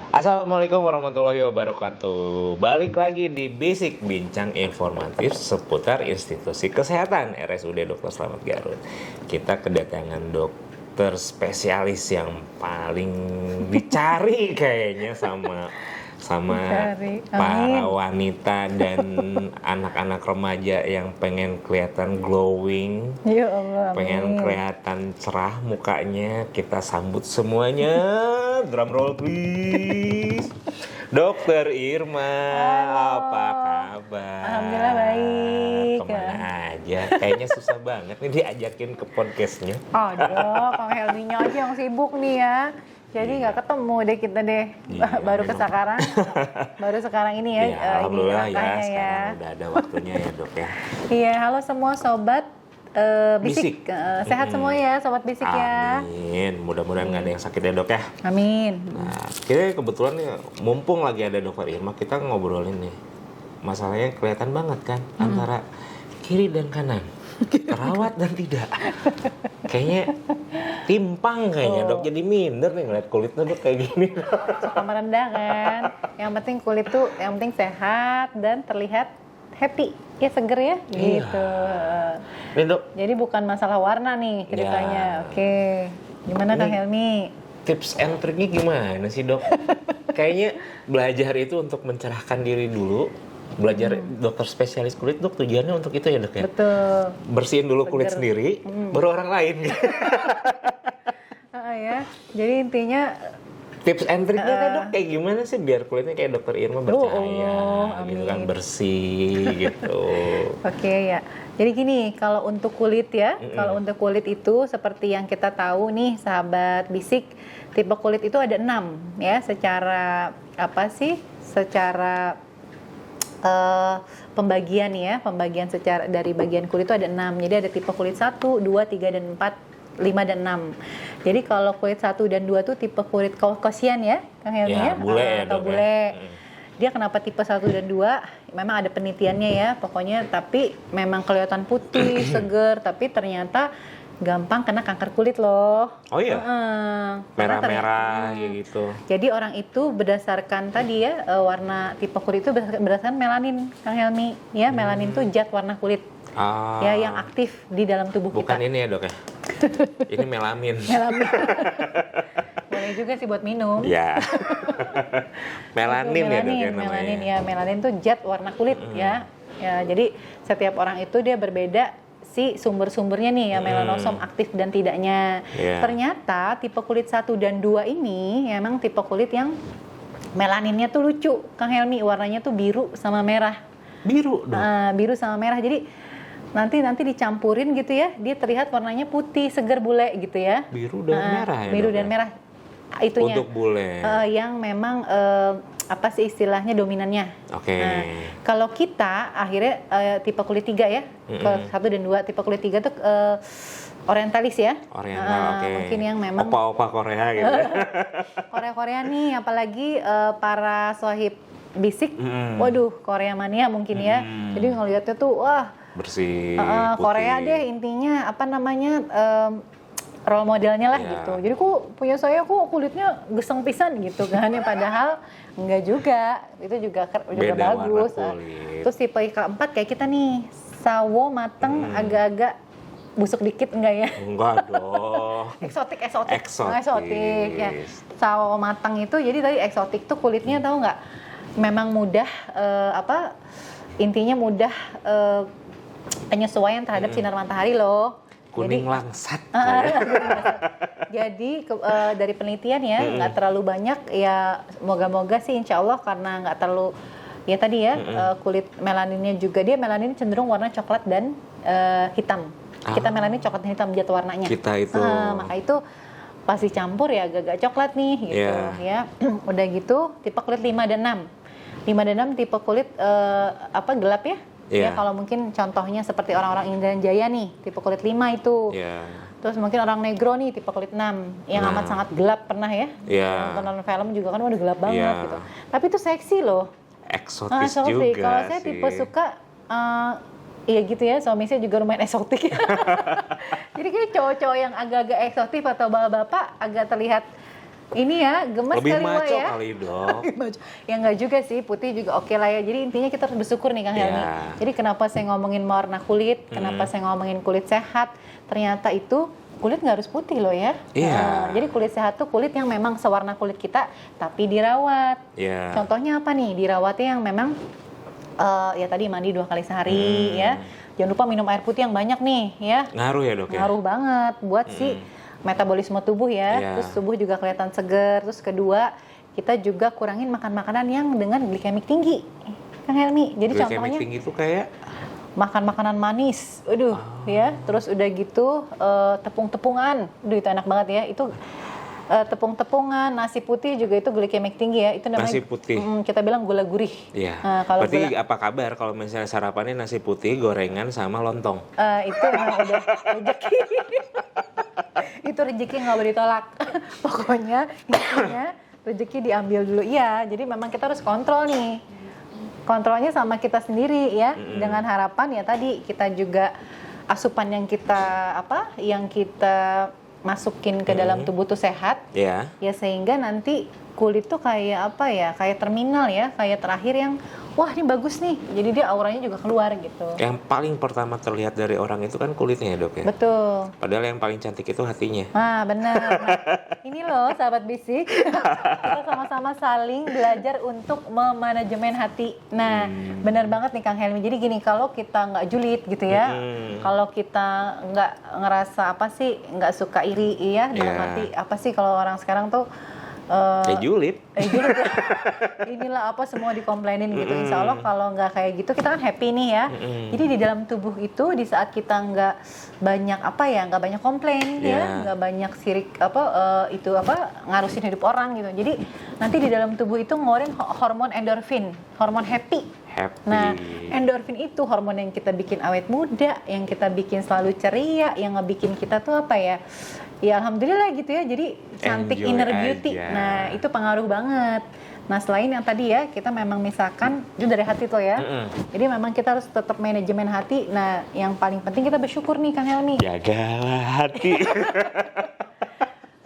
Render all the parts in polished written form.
Assalamualaikum warahmatullahi wabarakatuh. Balik lagi di Basic Bincang Informatif seputar institusi kesehatan RSUD Dr. Slamet Garut. Kita kedatangan dokter spesialis yang paling dicari kayaknya sama para wanita dan anak-anak remaja yang pengen kelihatan glowing, ya Allah, pengen kelihatan cerah mukanya. Kita sambut semuanya, drum roll please. Dokter Irma, halo. apa kabar? Alhamdulillah baik. Kemana aja? Kayaknya susah banget nih diajakin ke podcastnya. Aduh, Kang Helminya aja yang sibuk nih ya. Jadi nggak ketemu deh kita deh. Baru baru sekarang ini ya. Alhamdulillah ini ya, sekarang ya. udah ada waktunya ya dok ya. Iya, halo semua sobat Bisik. Sehat semua ya sobat Bisik ya. Amin, mudah-mudahan nggak ada yang sakit ya dok ya. Amin. Nah, kita kebetulan nih, mumpung lagi ada dokter Irma, kita ngobrolin nih. Masalahnya kelihatan banget kan antara kiri dan kanan, terawat dan tidak. Kayaknya timpang kayaknya dok, jadi minder nih ngeliat kulitnya dok kayak gini. Suka merendah kan. Yang penting kulit tuh, yang penting sehat dan terlihat happy. Ya seger ya, gitu. Nih dok, Jadi bukan masalah warna nih ceritanya. Ya. Oke. Gimana Kang Helmi? tips and triknya gimana sih dok? Kayaknya belajar itu untuk mencerahkan diri dulu. Belajar dokter spesialis kulit dok, tujuannya untuk itu ya dok ya? Betul. Bersihin dulu kulit sendiri, baru orang lain. Ya. Jadi intinya Tips and triknya kan dok kayak gimana sih biar kulitnya kayak dokter Irma bercahaya, gitu kan, amin. bersih gitu. oke ya. Jadi gini, kalau untuk kulit ya, kalau untuk kulit itu seperti yang kita tahu nih sahabat Bisik, tipe kulit itu ada 6 ya, secara apa sih? Secara pembagian ya, pembagian secara dari bagian kulit itu ada 6. Jadi ada tipe kulit 1, 2, 3 dan 4, 5 dan 6. Jadi kalau kulit 1 dan 2 tuh tipe kulit kaukasian ya, Kang Helmi ya, bule ya atau dok bule. ya. Dia kenapa tipe 1 dan 2? Memang ada penelitiannya ya, pokoknya tapi memang kelihatan putih, seger, tapi ternyata gampang kena kanker kulit loh. Oh iya? Karena Merah-merah gitu. jadi orang itu berdasarkan tadi ya, warna tipe kulit itu berdasarkan melanin, Kang Helmi. Ya, melanin itu zat warna kulit. Ah, Ya, yang aktif di dalam tubuh bukan kita. ini ya dok ya? Ini melamin. Melanin. Boleh juga sih buat minum. Ya. Melanin ya dok ya namanya. Melanin ya, melanin tuh zat warna kulit ya. Ya, jadi setiap orang itu dia berbeda si sumber-sumbernya nih ya, melanosom aktif dan tidaknya. Yeah. Ternyata tipe kulit 1 dan 2 ini memang tipe kulit yang melaninnya tuh lucu, Kang Helmi, warnanya tuh biru sama merah. Biru dok? Biru sama merah. Jadi nanti dicampurin gitu ya, dia terlihat warnanya putih, seger, bule gitu ya. Biru dan merah ya Biru dok dan ya? merah. Itunya. Untuk bule. Yang memang apa sih istilahnya dominannya. Oke. Nah, kalau kita akhirnya tipe kulit 3 ya, ke 1 dan 2, tipe kulit 3 tuh orientalis ya. Oriental, oke. Mungkin yang memang Opa-opa Korea gitu ya. Korea-Korea nih, apalagi para sohib Bisik, waduh Korea mania mungkin ya. Jadi ngelihatnya tuh wah Bersih, putih. Korea deh intinya, apa namanya, role modelnya lah Ya. gitu. Jadi kok punya saya kok kulitnya geseng pisan gitu kan ya, padahal enggak juga. Itu juga Beda bagus. warna kulit. Terus tipe keempat kayak kita nih, sawo mateng agak-agak busuk dikit enggak ya? Enggak dong. Eksotik Eksotis. ya. Sawo matang itu jadi tadi eksotik tuh kulitnya tahu nggak? Memang mudah intinya mudah penyesuaian terhadap sinar matahari loh. Kuning Jadi, langsat. jadi dari penelitian ya nggak terlalu banyak ya, moga-moga sih insya Allah karena nggak terlalu ya tadi ya, kulit melaninnya juga dia melanin cenderung warna coklat dan hitam. Kita melanin coklat dan hitam jatuh warnanya. Kita itu. Maka itu pas dicampur ya agak-agak coklat nih gitu ya. Udah gitu tipe kulit 5 dan 6. 5 dan 6 tipe kulit gelap ya. Ya kalau mungkin contohnya seperti orang-orang Indrayan Jaya nih, tipe kulit 5 itu. Terus mungkin orang negro nih tipe kulit 6 yang amat sangat gelap, pernah ya? Nonton film juga kan udah gelap banget gitu. Tapi itu seksi loh. Eksotis juga Kalau saya sih. tipe suka iya gitu ya, suami saya juga lumayan eksotik. Jadi kayak cowok-cowok yang agak-agak eksotif atau bapak-bapak agak terlihat ini ya gemes Lebih kali Wak maco ya. kali dok. Ya nggak juga sih, putih juga oke lah ya. Jadi intinya kita harus bersyukur nih Kang Helmi. Ya. Jadi kenapa saya ngomongin warna kulit, kenapa saya ngomongin kulit sehat, ternyata itu kulit nggak harus putih loh ya. Iya. Jadi kulit sehat tuh kulit yang memang sewarna kulit kita, tapi dirawat. Iya. Contohnya apa nih? Dirawatnya yang memang ya tadi mandi 2 kali sehari ya. Jangan lupa minum air putih yang banyak nih ya. Ngaruh ya dok ya? Ngaruh banget buat si metabolisme tubuh ya. Iya. Terus tubuh juga kelihatan seger. Terus kedua, kita juga kurangin makan makanan yang dengan glikemik tinggi. Kang Helmi. Jadi Glikemik contohnya tinggi itu kayak makan makanan manis. Aduh, ya. Terus udah gitu tepung-tepungan. Aduh, itu enak banget ya. Itu tepung-tepungan, nasi putih juga itu glikemik tinggi ya. Itu namanya nasi putih. kita bilang gula gurih. Iya. Kalau Berarti apa kabar kalau misalnya sarapannya nasi putih, gorengan sama lontong? Itu memang udah rezeki. Itu rezeki nggak boleh ditolak. Pokoknya intinya rezeki diambil dulu. Iya, jadi memang kita harus kontrol nih. Kontrolnya sama kita sendiri ya. Dengan harapan ya tadi kita juga asupan yang kita masukin ke dalam tubuh tuh sehat. Iya. Ya sehingga nanti kulit tuh kayak apa ya? Kayak terminal ya, kayak terakhir yang wah ini bagus nih. Jadi dia auranya juga keluar gitu. Yang paling pertama terlihat dari orang itu kan kulitnya ya dok ya? Betul. Padahal yang paling cantik itu hatinya. Nah, benar. Nah, ini loh sahabat bisik, kita sama-sama saling belajar untuk memanajemen hati. Nah, benar banget nih Kang Helmi. Jadi gini, kalau kita nggak julid gitu ya, kalau kita nggak ngerasa nggak suka iri ya, dalam arti apa sih kalau orang sekarang tuh Julid. Julid ya. Inilah semua dikomplainin gitu. Insya Allah kalau nggak kayak gitu kita kan happy nih ya. Jadi di dalam tubuh itu di saat kita nggak banyak komplain ya, nggak banyak sirik ngarusin hidup orang gitu. Jadi nanti di dalam tubuh itu ngeluarin hormon endorfin, hormon happy. Nah, endorfin itu hormon yang kita bikin awet muda, yang kita bikin selalu ceria, yang ngebikin kita tuh ya alhamdulillah gitu ya, jadi cantik, Enjoy inner beauty. aja. Nah itu pengaruh banget. Nah selain yang tadi ya, kita memang misalkan itu dari hati tuh ya, jadi memang kita harus tetap manajemen hati. Nah yang paling penting kita bersyukur nih Kang Helmi. Jagalah hati.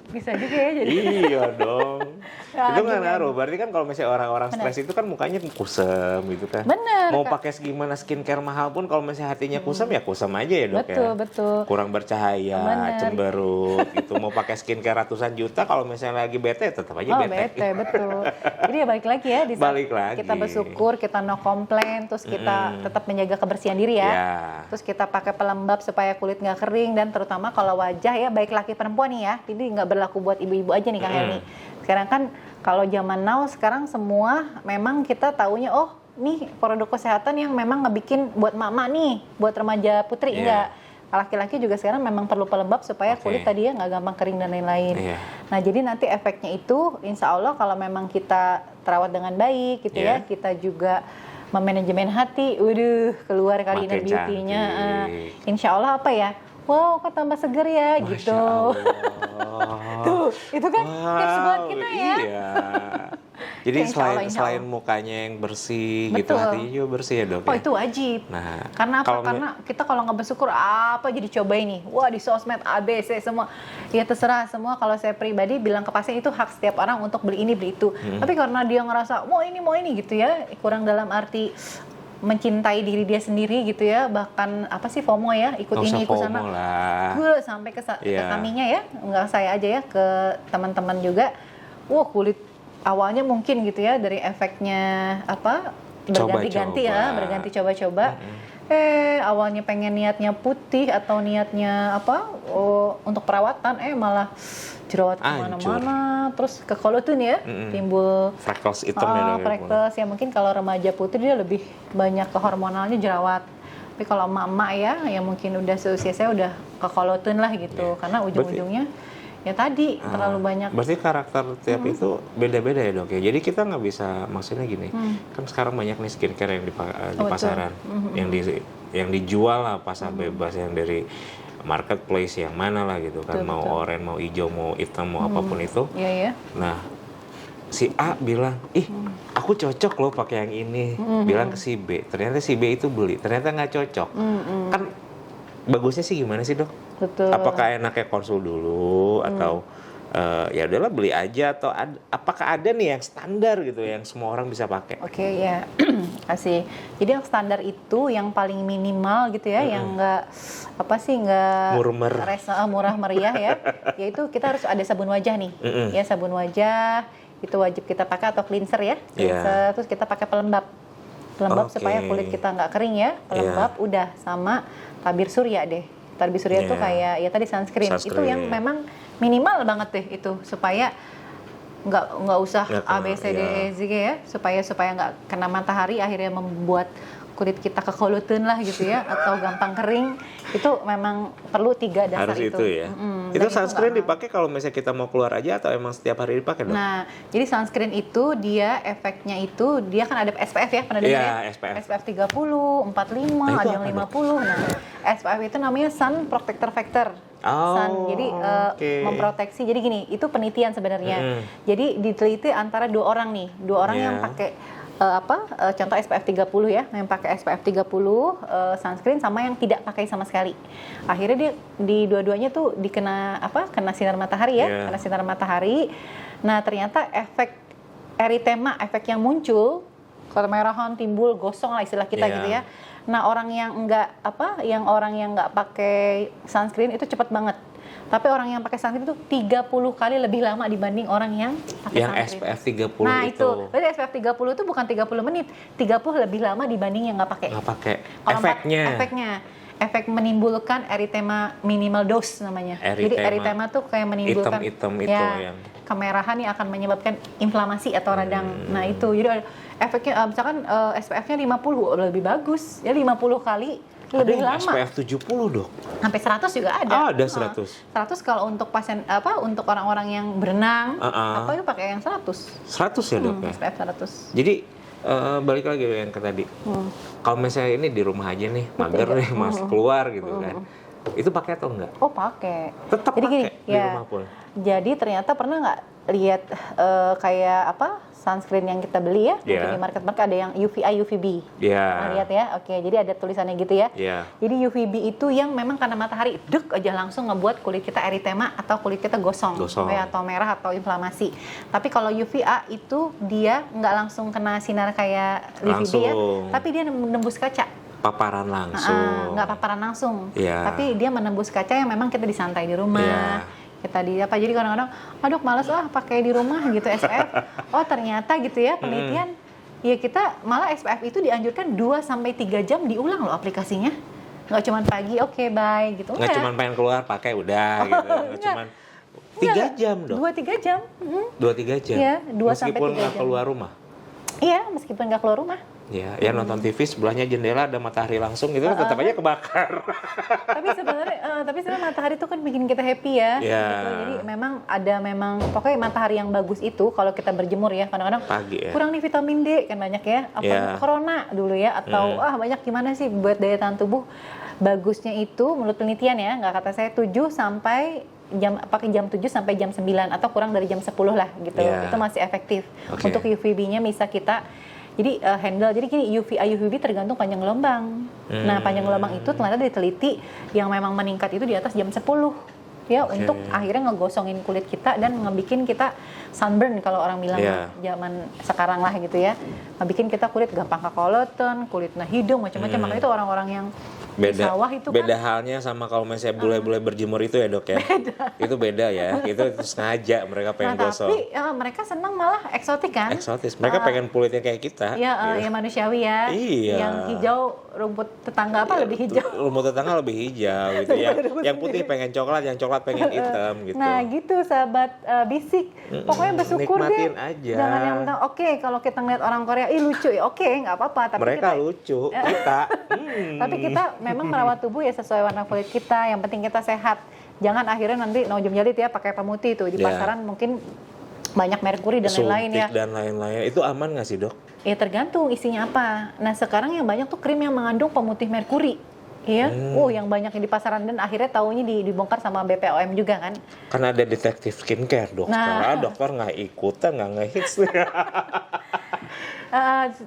Bisa juga ya jadi. Iya dong. Ya, itu nggak gimana? ngaruh. Berarti kan kalau misalnya orang-orang stres itu kan mukanya kusem gitu kan. Bener, Mau Kak. pakai gimana skincare mahal pun kalau misalnya hatinya kusem ya kusem aja ya dok Betul, ya. betul. Kurang bercahaya, Bener. cemberut gitu. Mau pakai skincare ratusan juta kalau misalnya lagi bete tetap aja bete. Bete, betul. Jadi ya balik lagi ya, di saat Balik lagi. kita bersyukur, kita no komplain, terus kita tetap menjaga kebersihan diri ya. Ya. Terus kita pakai pelembab supaya kulit nggak kering, dan terutama kalau wajah ya, baik laki perempuan nih ya, ini nggak berlaku buat ibu-ibu aja nih Kang Helmi. Sekarang kan kalau zaman now sekarang semua memang kita taunya nih produk kesehatan yang memang ngebikin buat mama nih, buat remaja putri. Iya. Enggak. Laki-laki juga sekarang memang perlu pelembab supaya kulit tadi ya nggak gampang kering dan lain-lain. Iya. Nah jadi nanti efeknya itu insya Allah kalau memang kita terawat dengan baik gitu ya, kita juga memanajemen hati, keluar kali inner Makin beauty-nya. cantik. Insya Allah wow kok tambah seger ya Masya gitu. Allah. Tuh, itu kan tips buat kita ya. Iya. Jadi Ya, insya Allah, insya selain Allah. mukanya yang bersih gitu, Betul. hatinya juga bersih ya dok. Oh ya? itu wajib. Nah, Karena apa? kalau Karena kita kalau nggak bersyukur jadi cobain nih. Wah di sosmed ABC semua. Ya terserah semua. Kalau saya pribadi bilang ke pasien itu hak setiap orang untuk beli ini beli itu. Tapi karena dia ngerasa mau ini gitu ya, kurang dalam arti mencintai diri dia sendiri gitu ya, bahkan FOMO ya, ikut nggak ini usah ikut FOMO sana. lah. Gue sampai ke Iya. kaminya ya, nggak saya aja ya, ke teman-teman juga. Wah kulit awalnya mungkin gitu ya dari efeknya berganti-ganti ya, Coba-coba. berganti coba-coba. Awalnya pengen niatnya putih atau niatnya untuk perawatan, malah jerawat kemana-mana, terus ke kolotun ya, timbul freckles hitam ya dok. freckles ya. Mungkin kalau remaja putih dia lebih banyak ke hormonalnya jerawat. Tapi kalau emak-emak ya, yang mungkin udah seusia saya udah ke kolotun lah gitu, karena ujung-ujungnya ya tadi terlalu banyak. Berarti karakter tiap itu beda-beda ya dok ya. Jadi kita nggak bisa, maksudnya gini, kan sekarang banyak nih skincare yang di pasaran, yang dijual lah pasar bebas, yang dari marketplace yang mana lah gitu kan, mau oranye, mau hijau, mau hitam, mau apapun itu. Iya. Nah, si A bilang, aku cocok loh pakai yang ini. Bilang ke si B, ternyata si B itu beli, ternyata nggak cocok. Kan bagusnya sih gimana sih dok? Betul. Apakah enaknya konsul dulu atau ya udahlah beli aja, atau apakah ada nih yang standar gitu yang semua orang bisa pakai? Oke, ya. Kasih. Jadi yang standar itu yang paling minimal gitu ya, yang nggak murah meriah ya. Yaitu kita harus ada sabun wajah nih. Ya, sabun wajah itu wajib kita pakai, atau cleanser ya. Cleanser, terus kita pakai pelembab supaya kulit kita nggak kering ya. Pelembab udah, sama tabir surya deh. Tabir surya itu kayak ya tadi sunscreen. Itu yang memang minimal banget deh itu, supaya nggak usah A B C D E Z G ya, supaya nggak kena matahari akhirnya membuat kulit kita kekolutan lah gitu ya, atau gampang kering. Itu memang perlu 3 dasar harus itu ya. Itu sunscreen dipakai kalau misalnya kita mau keluar aja, atau emang setiap hari dipakai dong? Nah, jadi sunscreen itu dia efeknya itu dia kan ada SPF ya, pernah dengar ya? SPF 30, 45, ada yang 50. Nah, SPF itu namanya Sun Protector Factor. Jadi memproteksi. Jadi gini, itu penelitian sebenarnya. Jadi diteliti antara 2 orang yang pakai contoh SPF 30 ya, yang pakai SPF 30 sunscreen, sama yang tidak pakai sama sekali. Akhirnya dia di dua-duanya tuh kena sinar matahari ya, kena sinar matahari. Nah, ternyata efek eritema, efek yang muncul, kemerahan timbul, gosong lah istilah kita gitu ya. Nah, orang yang nggak pakai sunscreen itu cepat banget. Tapi orang yang pakai sunscreen itu 30 kali lebih lama dibanding orang yang pakai sunscreen. SPF 30 nah, itu. Berarti SPF 30 itu bukan 30 menit, 30 lebih lama dibanding yang nggak pakai. Efeknya. Efek menimbulkan eritema minimal dose namanya. Jadi eritema tuh kayak menimbulkan hitam itu yang kemerahan yang akan menyebabkan inflamasi atau radang. Nah, itu. Jadi efeknya misalkan SPF-nya 50 lebih bagus. Ya 50 kali lebih lama. SPF 70 dok. Sampai 100 juga ada. Ada 100. 100 kalau untuk pasien untuk orang-orang yang berenang, itu pakai yang 100. 100 ya dok ya. SPF 100. Jadi balik lagi yang ke tadi. Kalau misalnya ini di rumah aja nih, mager nih, mas keluar gitu kan. Itu pakai atau enggak? Oh, pakai. Tetap pakai di rumah pun. Jadi ternyata pernah nggak lihat kayak sunscreen yang kita beli ya, di market-market ada yang UVA, UVB. Lihat ya, oke. Jadi ada tulisannya gitu ya. Jadi UVB itu yang memang karena matahari, aja langsung ngebuat kulit kita eritema atau kulit kita gosong. Atau merah atau inflamasi. Tapi kalau UVA itu dia nggak langsung kena sinar kayak UVB ya, tapi dia menembus kaca. Paparan langsung. Nggak paparan langsung. Tapi dia menembus kaca yang memang kita disantai di rumah. Jadi kadang-kadang aduh malas pakai di rumah gitu SPF. Oh, ternyata gitu ya penelitian ya, kita malah SPF itu dianjurkan 2-3 jam diulang loh aplikasinya. Nggak cuma pagi bye gitu. Nggak cuma pengen keluar pakai udah gitu. Nggak cuma 3 jam dong. 2-3 jam. 2-3 jam. Iya, 2-3 jam. Meskipun nggak keluar rumah. Iya, meskipun nggak keluar rumah. Ya nonton TV sebelahnya jendela ada matahari langsung gitu, tetap aja kebakar. Tapi sebenarnya matahari itu kan bikin kita happy ya. Gitu. Jadi memang pokoknya matahari yang bagus itu kalau kita berjemur ya, kadang-kadang kurang nih vitamin D kan banyak ya. Corona dulu ya, atau banyak gimana sih buat daya tahan tubuh. Bagusnya itu menurut penelitian ya, nggak kata saya 7 sampai jam 7 sampai jam 9 atau kurang dari jam 10 lah gitu. Itu masih efektif. Untuk UVB-nya bisa kita handle. Jadi gini, UVA UVB tergantung panjang gelombang. Nah, panjang gelombang itu ternyata diteliti yang memang meningkat itu di atas jam 10 ya, untuk akhirnya ngegosongin kulit kita dan ngebikin kita sunburn kalau orang bilang zaman sekarang lah gitu ya. Ngebikin kita kulit gampang kekolotan, kulitnya hidung macam-macam. Makanya itu orang-orang yang sawah itu beda halnya sama kalau misalnya bule-bule berjemur itu ya dok ya. Itu beda ya. Itu sengaja mereka pengen gosong. Tapi mereka senang malah eksotik kan. Eksotis. Mereka pengen kulitnya kayak kita. Iya, ya manusiawi ya. Iya. Yang hijau, rumput tetangga lebih hijau. Rumput tetangga lebih hijau gitu ya. Yang putih pengen coklat, yang coklat pengen hitam gitu. Nah gitu sahabat Bisik. Pokoknya bersyukur nikmatin deh. Aja. Jangan yang bilang kalau kita ngeliat orang Korea, lucu ya, nggak apa-apa. Tapi mereka lucu, kita. Tapi kita memang merawat tubuh ya sesuai warna kulit kita. Yang penting kita sehat. Jangan akhirnya nanti naujum jalit ya pakai pemutih tuh di pasaran mungkin banyak merkuri dan lain-lain ya. Dan lain-lain. Itu aman nggak sih dok? Ya tergantung isinya apa. Nah sekarang yang banyak tuh krim yang mengandung pemutih merkuri. Iya, yang banyak di pasaran dan akhirnya taunya dibongkar sama BPOM juga kan? Karena ada detektif skincare dokter, dokter nggak ikutan, nggak ngehits.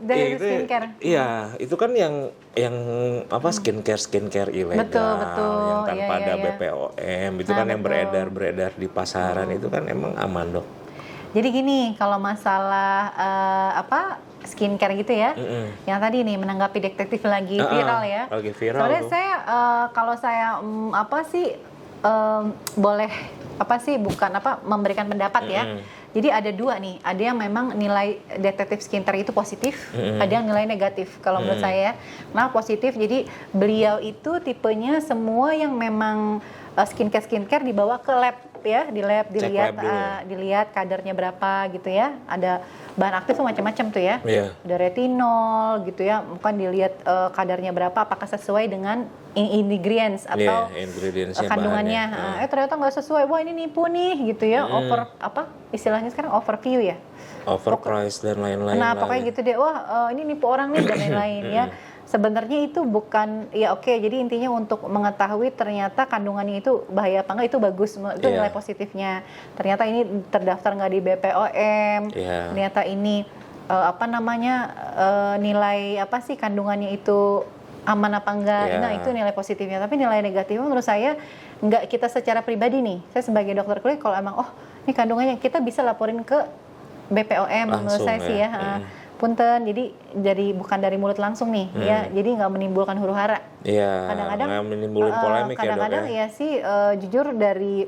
Dari skincare. Iya, itu kan yang apa skincare ilegal, Betul. yang tanpa Iya. ada BPOM, itu kan yang beredar di pasaran, itu kan emang aman, Dok. Jadi gini, kalau masalah skincare gitu ya, yang tadi nih menanggapi detektif lagi viral ya. Lagi viral. Soalnya tuh. saya kalau saya boleh memberikan pendapat ya. Jadi ada dua nih, ada yang memang nilai detektif skincare itu positif, ada yang nilai negatif. Kalau menurut saya, nah positif. Jadi beliau itu tipenya semua yang memang skincare dibawa ke lab ya, di lab dilihat kadarnya berapa gitu ya. Ada bahan aktif tuh macam-macam tuh ya. Ada retinol gitu ya, bukan dilihat kadarnya berapa, apakah sesuai dengan ingredients atau kandungannya. Ternyata nggak sesuai, wah ini nipu nih gitu ya. Istilahnya sekarang overview ya. Overprice dan lain-lain. Nah pokoknya gitu deh, wah ini nipu orang nih dan lain-lain ya. Sebenarnya itu bukan jadi intinya untuk mengetahui ternyata kandungannya itu bahaya apa enggak, itu bagus, itu nilai positifnya. Ternyata ini terdaftar nggak di BPOM, ternyata ini nilai kandungannya itu aman apa enggak. Nah itu nilai positifnya. Tapi nilai negatifnya menurut saya nggak kita secara pribadi nih, saya sebagai dokter kulit kalau emang ini kandungannya, kita bisa laporin ke BPOM menurut saya sih ya. Punten, jadi bukan dari mulut langsung nih ya, jadi nggak menimbulkan huru-hara. Iya. Kadang-kadang menimbulkan polemik kadang-kadang ya sih jujur dari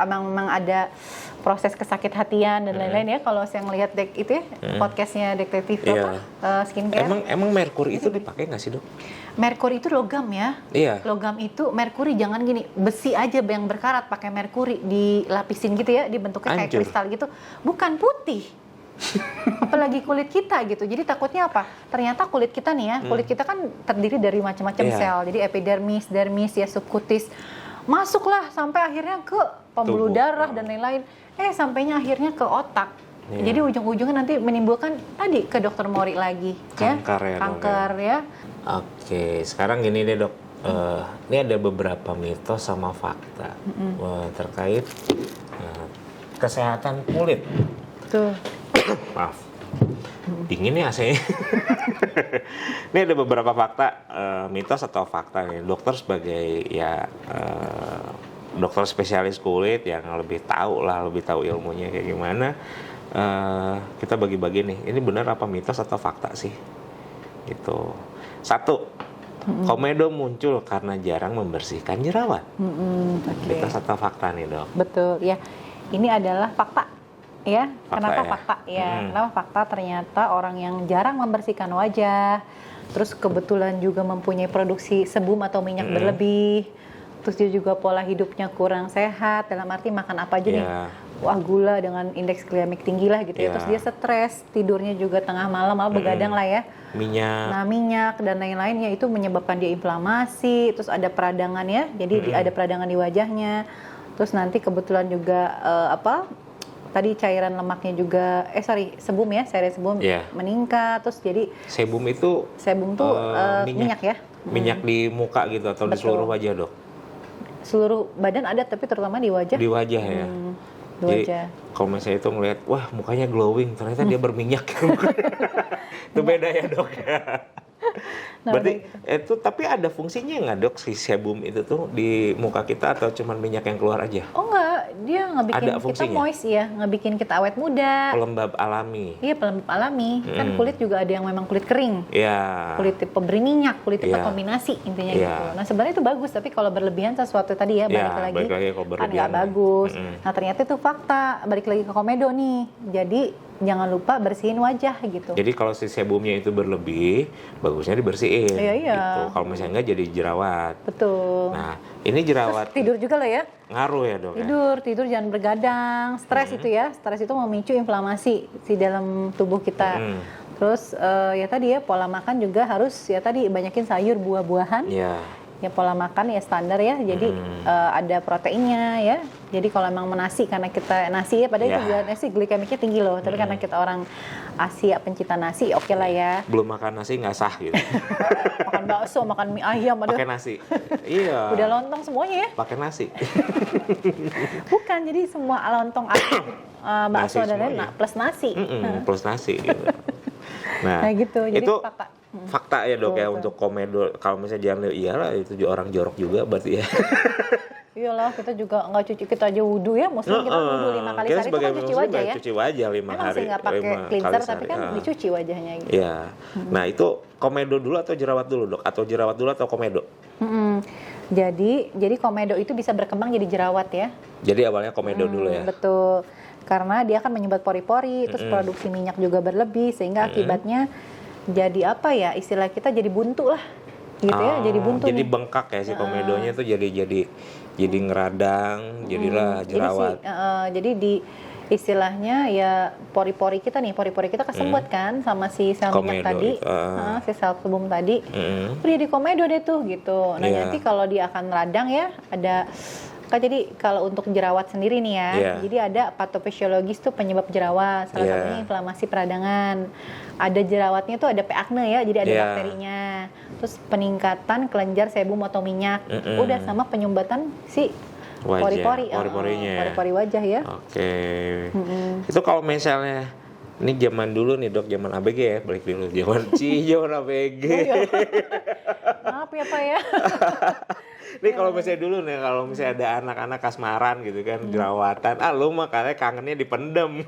memang ada proses kesakit hatian dan lain-lain ya. Kalau saya ngelihat podcastnya detektif skincare. Emang merkuri itu dipakai nggak sih, Dok? Merkuri itu logam ya. Iya. Logam itu merkuri, jangan gini besi aja yang berkarat pakai merkuri dilapisin gitu ya, dibentuknya kayak kristal gitu, bukan putih. Apalagi kulit kita gitu. Jadi takutnya apa? Ternyata kulit kita nih ya, kulit kita kan terdiri dari macam-macam sel. Jadi epidermis, dermis, ya subkutis. Masuklah sampai akhirnya ke pembuluh darah dan lain-lain. Sampainya akhirnya ke otak. Jadi ujung-ujungnya nanti menimbulkan tadi ke dokter Mori lagi kanker ya. Oke, sekarang gini deh, Dok. Ini ada beberapa mitos sama fakta terkait kesehatan kulit. Tuh. Maaf, dingin nih AC-nya. Ini ada beberapa fakta, mitos atau fakta nih. Dokter sebagai dokter spesialis kulit yang lebih tahu ilmunya kayak gimana. Kita bagi-bagi nih. Ini benar apa mitos atau fakta sih? Gitu. 1. Komedo muncul karena jarang membersihkan jerawat. Mitos atau fakta nih, Dok? Betul ya. Ini adalah fakta. Ya, kenapa fakta? Kenapa fakta? Ternyata orang yang jarang membersihkan wajah, terus kebetulan juga mempunyai produksi sebum atau minyak berlebih, terus dia juga pola hidupnya kurang sehat, dalam arti makan apa aja nih, gula dengan indeks glikemik tinggi lah gitu ya, terus dia stres, tidurnya juga tengah malam begadang lah ya, minyak dan lain-lainnya, itu menyebabkan dia inflamasi, terus ada peradangan ya, jadi ada peradangan di wajahnya, terus nanti kebetulan juga tadi cairan lemaknya juga, sebum meningkat, terus jadi sebum tuh minyak ya, minyak di muka gitu atau di seluruh wajah, Dok? Seluruh badan ada, tapi terutama di wajah. Di wajah ya. Jadi kalau misalnya itu ngelihat, wah mukanya glowing, ternyata dia berminyak. Itu beda ya, Dok ya. Berarti itu tapi ada fungsinya nggak, Dok, si sebum itu tuh di muka kita atau cuman minyak yang keluar aja? Oh enggak, dia ngebikin kita moist ya, ngebikin kita awet muda. Pelembab alami. Iya, pelembab alami. Kan kulit juga ada yang memang kulit kering. Iya. Kulit tipe berminyak, kulit tipe kombinasi intinya gitu. Nah sebenarnya itu bagus, tapi kalau berlebihan sesuatu tadi ya, balik lagi kan nggak bagus. Nah ternyata itu fakta, balik lagi ke komedo nih. Jadi jangan lupa bersihin wajah gitu. Jadi kalau si sebumnya itu berlebih, bagusnya dibersihin. Iya. Gitu. Kalau misalnya enggak jadi jerawat. Betul. Nah, ini jerawat. Terus tidur juga lah ya. Ngaruh ya, Dok? Tidur jangan bergadang. Stres itu ya. Stres itu memicu inflamasi di dalam tubuh kita. Terus ya tadi ya, pola makan juga harus ya tadi banyakin sayur, buah-buahan. Iya. ya pola makan ya standar ya. Jadi ada proteinnya ya. Jadi kalau emang nasi, karena kita nasi ya, padahal itu juga nasi glikemiknya tinggi loh. Tapi karena kita orang Asia pencinta nasi, oke lah ya. Belum makan nasi nggak sah gitu. Makan bakso, makan mie ayam, pakai nasi. Iya. Udah lontong semuanya ya. Pakai nasi. Bukan, jadi semua lontong bakso dan lain plus nasi. Plus nasi gitu. Nah gitu. Jadi itu fakta ya dok ya untuk komedo. Kalau misalnya jangan iyalah itu orang jorok juga berarti ya. Iyalah, kita juga nggak cuci, kita aja wudhu ya, muslim kita wudhu 5 kali sehari itu kan cuci wajah ya. Cuci wajah 5 memang hari. Sih nggak pakai cleanser tapi kan dicuci wajahnya gitu. Iya. Nah itu komedo dulu atau jerawat dulu dok? Atau jerawat dulu atau komedo? Jadi komedo itu bisa berkembang jadi jerawat ya. Jadi awalnya komedo dulu ya. Betul. Karena dia akan menyumbat pori-pori, terus produksi minyak juga berlebih sehingga akibatnya jadi apa ya, istilah kita jadi buntu lah. Gitu ya, jadi buntu. Jadi bengkak ya si komedonya tuh jadi ngeradang, jadilah jerawat. Jadi di istilahnya ya pori-pori kita kesumbat kan sama si sel minyak tadi, si sel sebum tadi. Udah di komedo deh tuh gitu. Nah nanti kalau dia akan radang ya ada. Jadi kalau untuk jerawat sendiri nih ya, jadi ada patofisiologis tuh penyebab jerawat, salah satunya inflamasi peradangan. Ada jerawatnya tuh ada P. acne ya, jadi ada bakterinya. Terus peningkatan kelenjar sebum atau minyak, udah sama penyumbatan si pori-pori, pori-pori wajah ya. Oke. Itu kalau misalnya ini zaman dulu nih dok, zaman ABG ya, balik dulu zaman ABG. Maaf ya Pak ya. Ini kalau misalnya dulu nih, kalau misalnya ada anak-anak kasmaran gitu kan, jerawatan, lu makanya kangennya dipendem.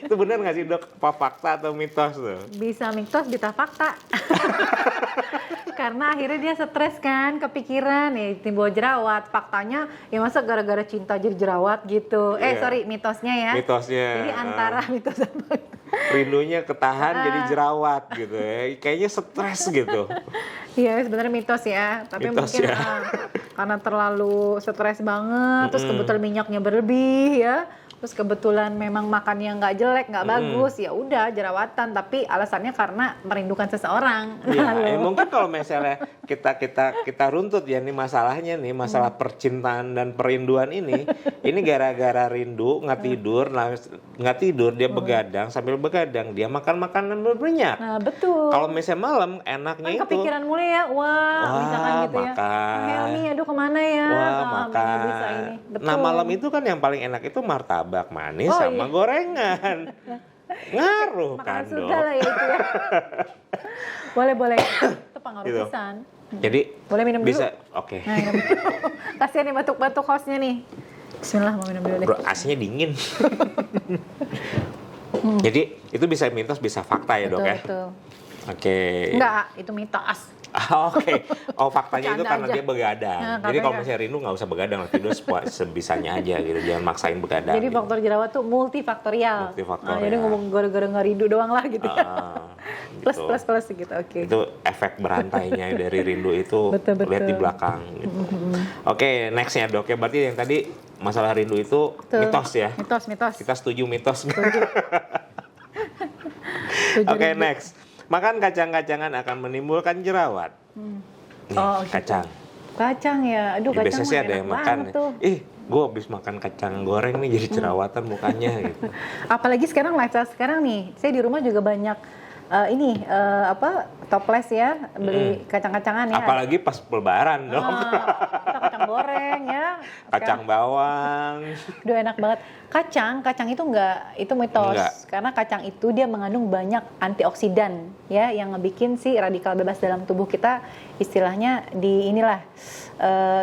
Itu benar nggak sih dok? Apa fakta atau mitos tuh? Bisa mitos, bisa fakta. Karena akhirnya dia stres kan, kepikiran ya timbul jerawat. Faktanya ya masa gara-gara cinta jadi jerawat gitu. Sorry, mitosnya ya. Mitosnya. Jadi antara mitos sama rindunya ketahan jadi jerawat gitu ya. Kayaknya stres gitu. Iya sebenarnya mitos ya, tapi mitos mungkin karena terlalu stres banget, terus kebetulan minyaknya berlebih ya, terus kebetulan memang makannya nggak jelek, nggak bagus, ya udah jerawatan, tapi alasannya karena merindukan seseorang. Ya, mungkin kalau misalnya kita runtut ya nih masalahnya nih, masalah percintaan dan perinduan ini gara-gara rindu nggak tidur dia begadang, sambil begadang dia makan makanan berminyak. Nah betul. Kalau misalnya malam enaknya itu kepikiran mulai ya, misalkan gitu makan. Ya. Helmi, aduh kemana ya? Makan. Bisa ini. Betul. Nah malam itu kan yang paling enak itu martabak manis sama gorengan. Ngaruh kan dok. Sudah lah ya itu ya. Boleh. Itu pengaruh gitu. pisan. Jadi boleh minum bisa, dulu? Oke. Nah, kasihan nih batuk-batuk hostnya nih. Bismillah, mau minum dulu deh. Bro, aslinya dingin. Jadi itu bisa mitos, bisa fakta ya dok ya? Betul. Oke. Enggak, itu mitos. Oke. Oh faktanya itu karena aja. dia begadang. Nah, jadi kalau misalnya rindu nggak usah begadang, tidur sebisanya aja gitu. Jangan maksain begadang. Jadi gitu. faktor jerawat tuh multifaktorial. Multifaktorial. Jadi ngomong gara-gara nggak rindu doang lah gitu ya. Gitu. Plus gitu, oke. Itu efek berantainya dari rindu itu. Betul. Lihat di belakang gitu. Oke, nextnya dok ya. Berarti yang tadi masalah rindu itu mitos ya? Mitos. Kita setuju mitos. Oke, next. Makan kacang-kacangan akan menimbulkan jerawat. Nih, kacang. Kacang ya, aduh kacang biasanya sih ada yang makan. Gue habis makan kacang goreng nih jadi jerawatan mukanya gitu. Apalagi sekarang lifestyle sekarang nih, saya di rumah juga banyak toples ya, beli kacang-kacangan ya. Apalagi pas lebaran dong. Kacang goreng ya. Kacang bawang. Aduh enak banget. Kacang itu itu mitos. Karena kacang itu dia mengandung banyak antioksidan ya yang ngebikin si radikal bebas dalam tubuh kita istilahnya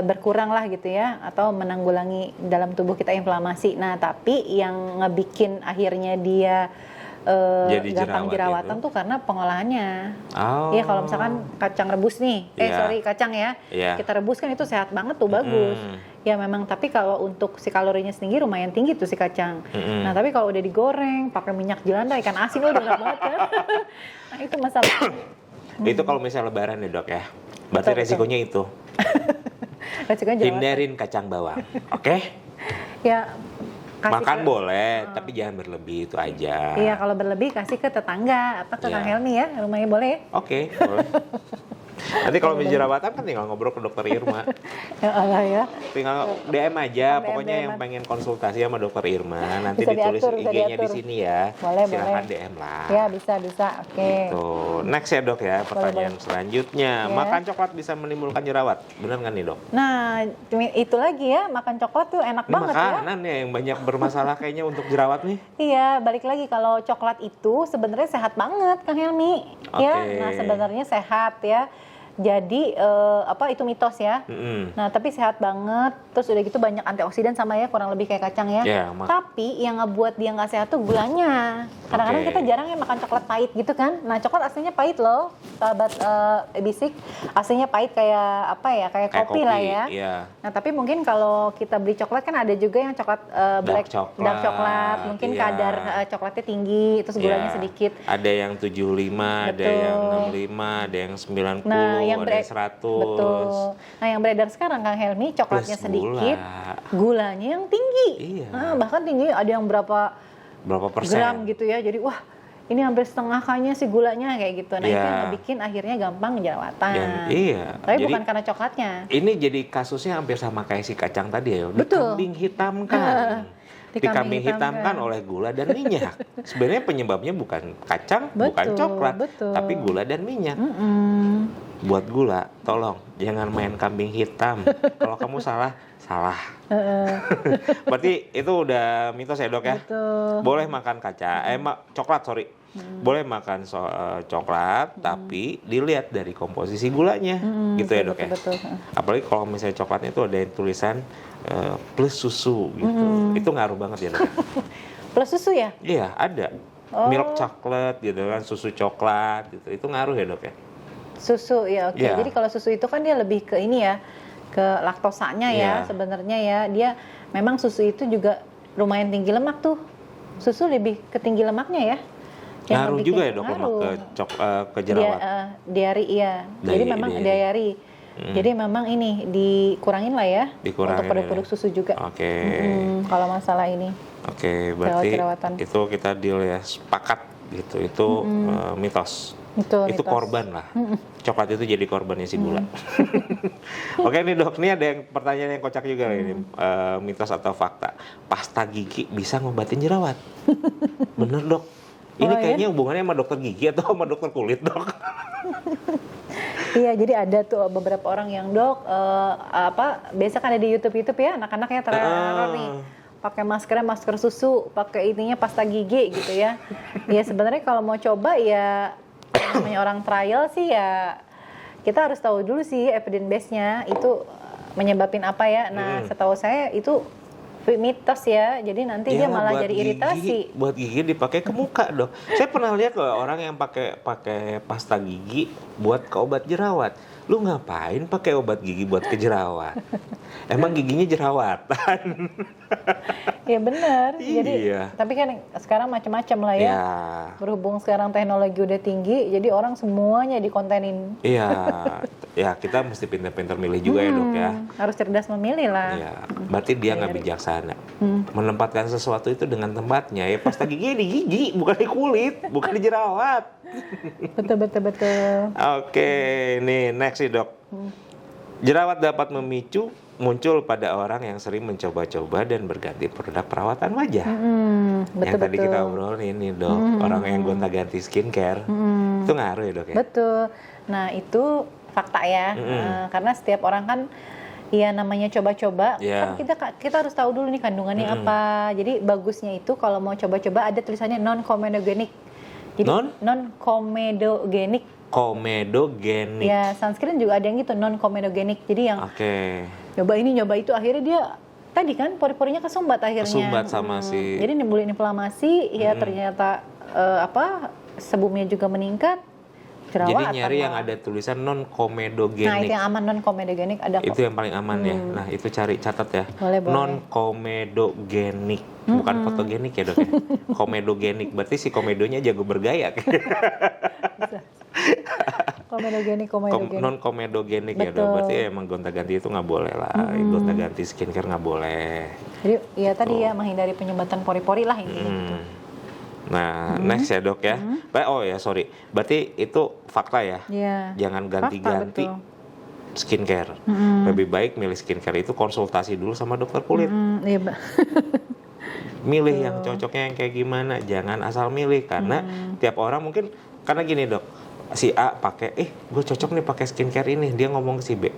berkurang lah gitu ya, atau menanggulangi dalam tubuh kita inflamasi. Nah, tapi yang ngebikin akhirnya dia gampang jerawatan tuh karena pengolahannya. Iya, kalau misalkan kacang rebus nih, kacang ya, kita rebus kan itu sehat banget tuh, bagus. Ya memang, tapi kalau untuk si kalorinya tinggi lumayan tinggi tuh si kacang. Nah tapi kalau udah digoreng pakai minyak jelantah, ikan asin udah enak banget kan. Nah itu masalah. Itu kalau misalnya lebaran ya dok ya, berarti resikonya itu. Hindarin kacang bawang, oke? Ya. Makan boleh, tapi jangan berlebih, itu aja. Iya, kalau berlebih kasih ke tetangga, ke Kang Helmi ya, rumahnya boleh. Oke, boleh. Nanti kalau mau jerawatan kan tinggal ngobrol ke dokter Irma. Ya Allah ya. Tinggal DM aja, DM, pokoknya yang pengen konsultasi sama dokter Irma. Nanti Bisa ditulis diatur, bisa IG-nya di diatur. sini ya. Boleh, Silahkan boleh. DM lah. Ya bisa. Oke. Tuh, next ya dok ya, pertanyaan selanjutnya. Ya. Makan coklat bisa menimbulkan jerawat, benar nggak nih dok? Nah, itu lagi ya, makan coklat tuh enak Ini banget ya. makanan ya yang banyak bermasalah kayaknya untuk jerawat nih. Iya, balik lagi kalau coklat itu sebenarnya sehat banget Kang Helmi. Ya, Oke. nah sebenarnya sehat ya. Jadi itu mitos ya. Nah, tapi sehat banget. Terus udah gitu banyak antioksidan sama ya, kurang lebih kayak kacang ya. Ya, Tapi yang ngebuat dia nggak sehat tuh gulanya. Kadang-kadang Oke. kita jarang ya makan coklat pahit gitu kan. Nah, coklat aslinya pahit loh, sahabat Bisik. Aslinya pahit kayak kayak kopi lah ya. Iya. Nah, tapi mungkin kalau kita beli coklat kan ada juga yang coklat dark coklat, mungkin iya. kadar coklatnya tinggi, terus gulanya Iya. sedikit. Ada yang 75, ada Betul. yang 65, ada yang 90, Nah, yang ada yang 100. betul. Nah, yang beredar sekarang Kang Helmi coklatnya Plus sedikit, gula. gulanya yang tinggi. Iya. Nah, bahkan tinggi ada yang berapa persen? gram gitu ya. Jadi wah, ini hampir setengah kayaknya sih gulanya kayak gitu. Nah, Iya. itu yang bikin akhirnya gampang jerawatan. Iya. Tapi Jadi, bukan karena coklatnya. ini jadi kasusnya hampir sama kayak si kacang tadi ya. Betul. Dikambing hitamkan. Dikambing hitamkan oleh gula dan minyak. Sebenarnya penyebabnya bukan kacang, bukan coklat, betul. tapi gula dan minyak. Buat gula, tolong jangan main kambing hitam. Kalau kamu salah. Berarti itu udah mitos ya dok ya? Betul. Boleh makan coklat, sorry. Boleh makan coklat, tapi dilihat dari komposisi gulanya, gitu ya dok ya. Betul. Apalagi kalau misalnya coklatnya itu ada yang tulisan plus susu gitu, itu ngaruh banget ya dok. Plus susu ya? Iya ada, milk chocolate gitu kan, susu coklat gitu, itu ngaruh ya dok ya. Susu ya, oke. Iya. Jadi kalau susu itu kan dia lebih ke ini ya, ke laktosanya ya Iya. sebenarnya ya. Dia memang susu itu juga lumayan tinggi lemak tuh. Susu lebih ke tinggi lemaknya ya. Ngaruh juga ya dok lemak ke jerawat. Diari iya. Jadi memang diari. Jadi memang ini dikurangin lah ya. Dikurangin untuk produk-produk susu juga. Oke. Kalau masalah ini. Oke, berarti jerawatan. itu kita deal ya, sepakat gitu. Itu mitos. Itu mitos. korban lah. Coklat itu jadi korbannya si gula. Oke nih dok, ini ada yang pertanyaan yang kocak juga ini, mitos atau fakta. Pasta gigi bisa ngobatin jerawat? Bener dok? Ini kayaknya hubungannya sama dokter gigi atau sama dokter kulit dok? Iya, jadi ada tuh beberapa orang yang dok, biasa kan ada di YouTube ya, anak-anaknya teror nih, pakai masker susu, pakai ininya pasta gigi gitu ya. Ya sebenarnya kalau mau coba ya, namanya orang trial sih ya, kita harus tahu dulu sih evidence base-nya itu menyebabin apa ya. Nah, setahu saya itu mitos ya, jadi nanti dia malah jadi iritasi. Buat gigi dipakai ke muka dok. Saya pernah lihat loh orang yang pakai pasta gigi buat ke obat jerawat. Lu ngapain pakai obat gigi buat ke jerawat? Emang giginya jerawatan? Ya benar. Jadi Iya. tapi kan sekarang macam-macam lah ya. Ya. Berhubung sekarang teknologi udah tinggi, jadi orang semuanya dikontenin. Iya. Ya kita mesti pintar-pintar milih juga ya dok ya. Harus cerdas memilih lah. Iya, berarti dia nggak bijaksana. Menempatkan sesuatu itu dengan tempatnya. Ya pasta gigi di gigi, bukan di kulit, bukan di jerawat. Betul. Oke, nih next sih dok. Jerawat dapat memicu muncul pada orang yang sering mencoba-coba dan berganti produk perawatan wajah. Yang tadi kita obrolin ini dok, orang yang gonta-ganti skincare, itu ngaruh ya dok ya? Betul. Nah itu fakta ya, karena setiap orang kan ya namanya coba-coba, kan kita harus tahu dulu nih kandungannya apa. Jadi bagusnya itu kalau mau coba-coba ada tulisannya non-comedogenic. Jadi non-comedogenic. Komedogenik. Ya, sunscreen juga ada yang gitu non-comedogenic. Jadi yang nyoba ini nyoba itu akhirnya dia tadi kan pori-porinya kesumbat akhirnya. Kesumbat sama si. Jadi nimbulin inflamasi, ya ternyata sebumnya juga meningkat. Jerawatan. Jadi nyari yang ada tulisan non-komedogenik. Nah, itu yang aman non-komedogenik ada kok. Itu yang paling aman ya. Nah, itu catat ya. Boleh. Non-komedogenik. Bukan fotogenik ya, Dok ya. Komedogenik. Berarti si komedonya jago bergaya. Komedogenik. Non-komedogenik ya, Dok. Berarti emang gonta-ganti itu nggak boleh lah. Gonta-ganti skincare nggak boleh. Jadi ya tadi ya menghindari penyumbatan pori-pori lah intinya gitu. Nah, next ya dok ya. Oh ya sorry, berarti itu fakta ya. Iya. Jangan ganti-ganti skincare. Lebih baik milih skincare itu konsultasi dulu sama dokter kulit. Iya, Milih yang cocoknya yang kayak gimana. Jangan asal milih karena tiap orang mungkin karena gini dok. Si A pakai, gue cocok nih pakai skincare ini. Dia ngomong ke si B.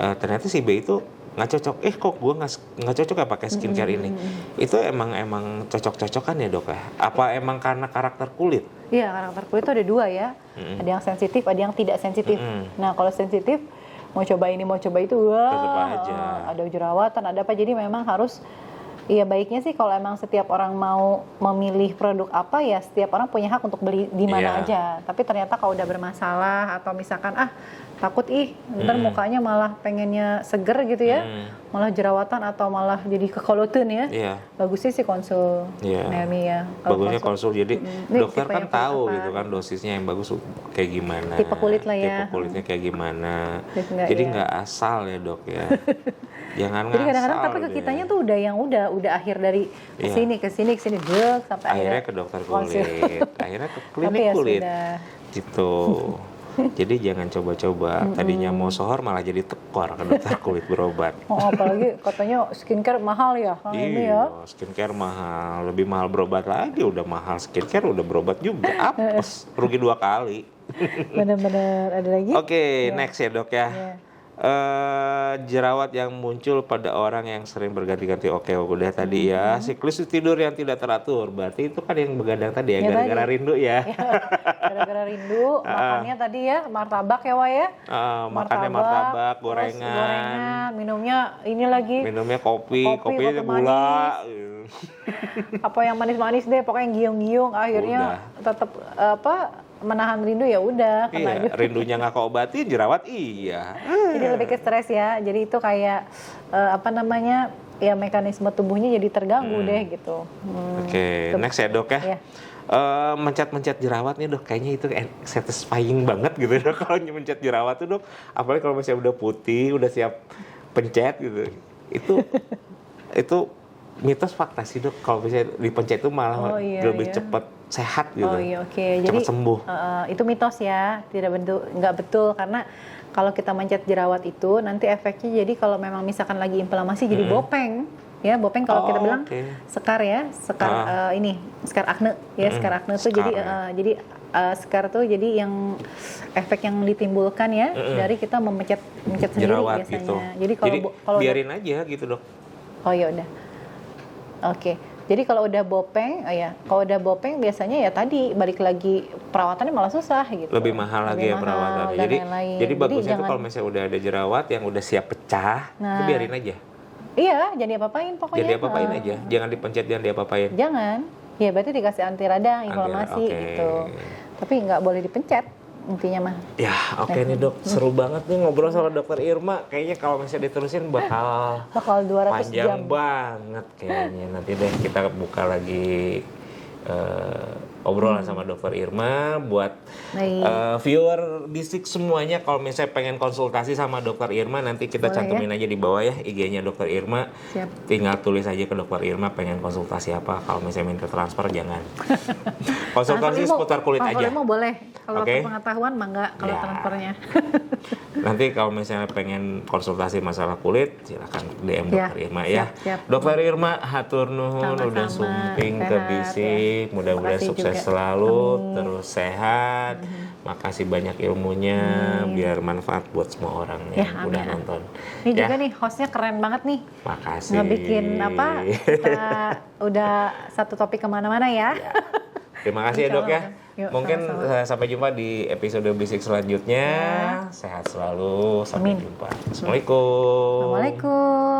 Ternyata si B itu nggak cocok. Kok gue nggak cocok ya pakai skincare ini? Itu emang cocok-cocokan ya dok ya? Apa emang karena karakter kulit? Iya, karakter kulit itu ada dua ya. Ada yang sensitif, ada yang tidak sensitif. Nah kalau sensitif mau coba ini mau coba itu, ada jerawatan, ada apa. Jadi memang harus. Iya baiknya sih kalau emang setiap orang mau memilih produk apa ya setiap orang punya hak untuk beli di mana aja. Tapi ternyata kalau udah bermasalah atau misalkan takut ntar mukanya malah pengennya seger gitu ya, malah jerawatan atau malah jadi kekoloten ya. Bagusnya sih konsul Naomi ya. Bagusnya konsul jadi dokter kan tahu gitu kan dosisnya yang bagus kayak gimana. Tipe kulit lah ya. Tipe kulitnya kayak gimana. Jadi nggak asal ya dok ya. Jangan jadi kadang-kadang tapi ke kitanya tuh udah akhir dari kesini sampai akhirnya ke dokter kulit, akhirnya ke klinik kulit gitu. Jadi jangan coba-coba. Tadinya mau sohor malah jadi tekor ke dokter kulit berobat. Apalagi katanya skincare mahal ya. Iya, skincare mahal, lebih mahal berobat lagi. Udah mahal skincare, udah berobat juga. Apes, rugi 2 kali. Bener-bener ada lagi. Oke, next ya dok ya. Jerawat yang muncul pada orang yang sering berganti-ganti. Oke, udah tadi ya. Siklus tidur yang tidak teratur. Berarti itu kan yang begadang tadi ya, gara-gara rindu ya. Gara-gara rindu, makannya tadi ya martabak ya Wak ya. Makannya martabak, gorengan. Minumnya kopi gula. Apa yang manis-manis deh, pokoknya giung-giung. Akhirnya tetap menahan rindu ya udah kena rindunya nggak keobati, jerawat jadi lebih ke stres ya, jadi itu kayak ya mekanisme tubuhnya jadi terganggu deh gitu. Oke, next ya dok ya. Mencet-mencet jerawat nih dok, kayaknya itu satisfying banget gitu dok kalau mencet jerawat tuh dok, apalagi kalau misalnya udah putih, udah siap pencet gitu, itu mitos fakta sih dok, kalau misalnya dipencet itu malah lebih cepat sehat gitu. Cepat sembuh. Itu mitos ya, nggak betul karena kalau kita mencet jerawat itu nanti efeknya jadi kalau memang misalkan lagi inflamasi jadi bopeng. Ya, bopeng kalau kita bilang sekar ya, sekar akne ya, sekar akne tuh jadi sekar tuh jadi yang efek yang ditimbulkan ya dari kita mencet sendiri jerawat biasanya. Gitu. Jadi kalau biarin aja gitu dok. Oh ya udah. Oke. Jadi kalau udah bopeng biasanya ya tadi balik lagi perawatannya malah susah gitu. Lebih mahal lagi ya perawatannya. Jadi bagusnya tuh kalau misalnya udah ada jerawat yang udah siap pecah, itu biarin aja. Iya, jangan diapa-apain pokoknya. Jangan diapa-apain aja. Jangan dipencet, jangan diapa-apain. Jangan. Ya berarti dikasih anti radang, inflamasi gitu. Tapi nggak boleh dipencet. Intinya mah. Ya, oke nih dok, seru banget nih ngobrol sama dokter Irma. Kayaknya kalau misalnya diterusin bakal 200 panjang jam banget kayaknya. Nanti deh kita buka lagi obrolan sama dokter Irma buat viewer Bisik semuanya. Kalau misalnya pengen konsultasi sama dokter Irma, nanti kita cantumin aja di bawah ya IG-nya dokter Irma. Siap. Tinggal tulis aja ke dokter Irma pengen konsultasi apa. Kalau misalnya minta transfer jangan. Konsultasi seputar kulit aja. Transfer ilmu boleh. Kalau pengetahuan mah enggak kalau transfernya. Nanti kalau misalnya pengen konsultasi masalah kulit, silakan DM dokter Irma ya. Siap. Dokter Irma, hatur nuhun udah sumping ke Bisik. Mudah-mudahan sukses selalu, terus sehat. Makasih banyak ilmunya, biar manfaat buat semua orang yang udah nonton. Ini juga nih hostnya keren banget nih. Makasih. Ngebikin kita udah satu topik kemana-mana ya. Terima kasih ya dok ya. Yuk, mungkin sama-sama. Sampai jumpa di episode Bisik selanjutnya. Sehat selalu, sampai jumpa. Assalamualaikum. Assalamualaikum.